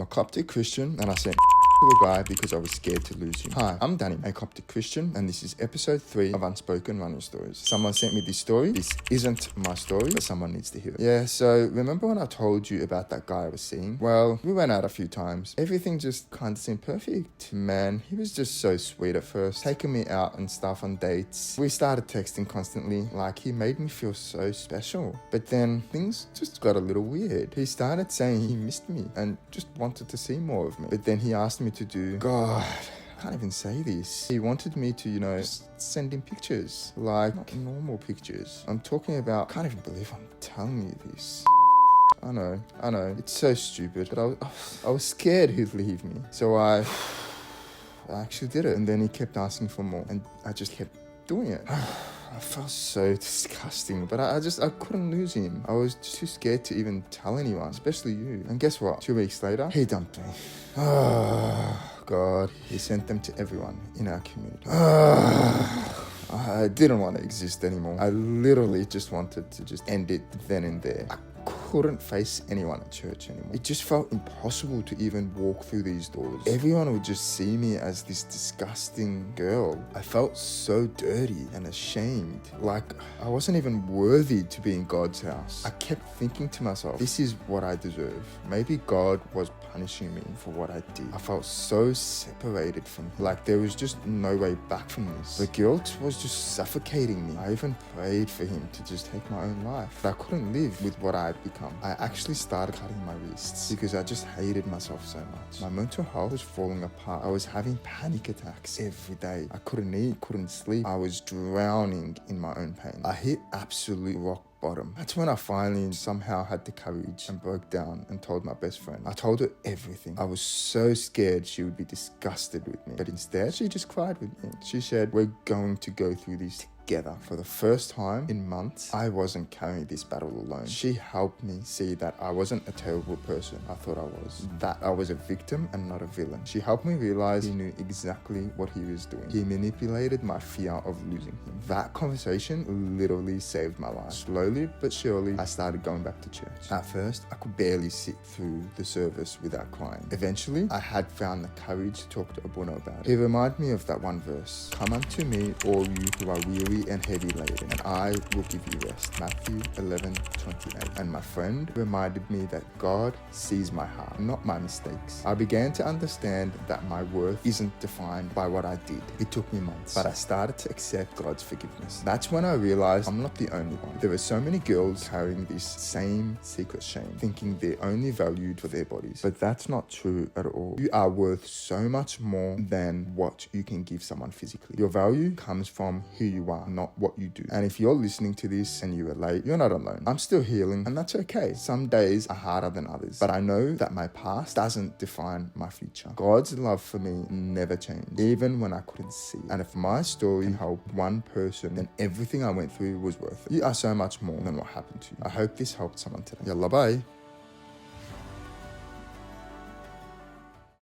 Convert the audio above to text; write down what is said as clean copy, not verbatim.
I'm a Coptic Christian and I sent to a guy because I was scared to lose him. Hi, I'm Danny, a Coptic Christian, and this is episode 3 of Unspoken Running Stories. Someone sent me this story. This isn't my story, but someone needs to hear it. Yeah, so remember when I told you about that guy I was seeing? Well, we went out a few times. Everything just kind of seemed perfect. Man, he was just so sweet at first, taking me out and stuff on dates. We started texting constantly, like he made me feel so special. But then things just got a little weird. He started saying he missed me and just wanted to see more of me. But then he asked me to do, God, I can't even say this. He wanted me to, just send him pictures, like not normal pictures. I'm talking about, I can't even believe I'm telling you this. I know, it's so stupid, but I was scared he'd leave me. So I actually did it. And then he kept asking for more and I just kept doing it. I felt so disgusting, but I couldn't lose him. I was too scared to even tell anyone, especially you. And guess what? 2 weeks later, he dumped me. Oh, God. He sent them to everyone in our community. I didn't want to exist anymore. I literally just wanted to just end it then and there. I couldn't face anyone at church anymore. It just felt impossible to even walk through these doors. Everyone would just see me as this disgusting girl. I felt so dirty and ashamed, like I wasn't even worthy to be in God's house. I kept thinking to myself, this is what I deserve. Maybe God was punishing me for what I did. I felt so separated from him, like there was just no way back from this. The guilt was just suffocating me. I even prayed for him to just take my own life, but I couldn't live with what I had become. I actually started cutting my wrists because I just hated myself so much. My mental health was falling apart. I was having panic attacks every day. I couldn't eat, couldn't sleep. I was drowning in my own pain. I hit absolute rock bottom. That's when I finally somehow had the courage and broke down and told my best friend. I told her everything. I was so scared she would be disgusted with me, but instead she just cried with me. She said, we're going to go through this together. For the first time in months, I wasn't carrying this battle alone. She helped me see that I wasn't a terrible person I thought I was, that I was a victim and not a villain. She helped me realize he knew exactly what he was doing. He manipulated my fear of losing him. That conversation literally saved my life. Slowly but surely, I started going back to church. At first, I could barely sit through the service without crying. Eventually, I had found the courage to talk to Abuno about it. He reminded me of that one verse, "Come unto me, all you who are weary and heavy laden, and I will give you rest." Matthew 11:28. And my friend reminded me that God sees my heart, not my mistakes. I began to understand that my worth isn't defined by what I did. It took me months, but I started to accept God's forgiveness. That's when I realized I'm not the only one. There are so many girls carrying this same secret shame, thinking they're only valued for their bodies. But that's not true at all. You are worth so much more than what you can give someone physically. Your value comes from who you are, not what you do. And if you're listening to this and you relate, you're not alone. I'm still healing, and that's okay. Some days are harder than others, but I know that my past doesn't define my future. God's love for me never changed, even when I couldn't see. And if my story can help one person, then everything I went through was worth it. You are so much more than what happened to you. I hope this helped someone today. Yalla, bye.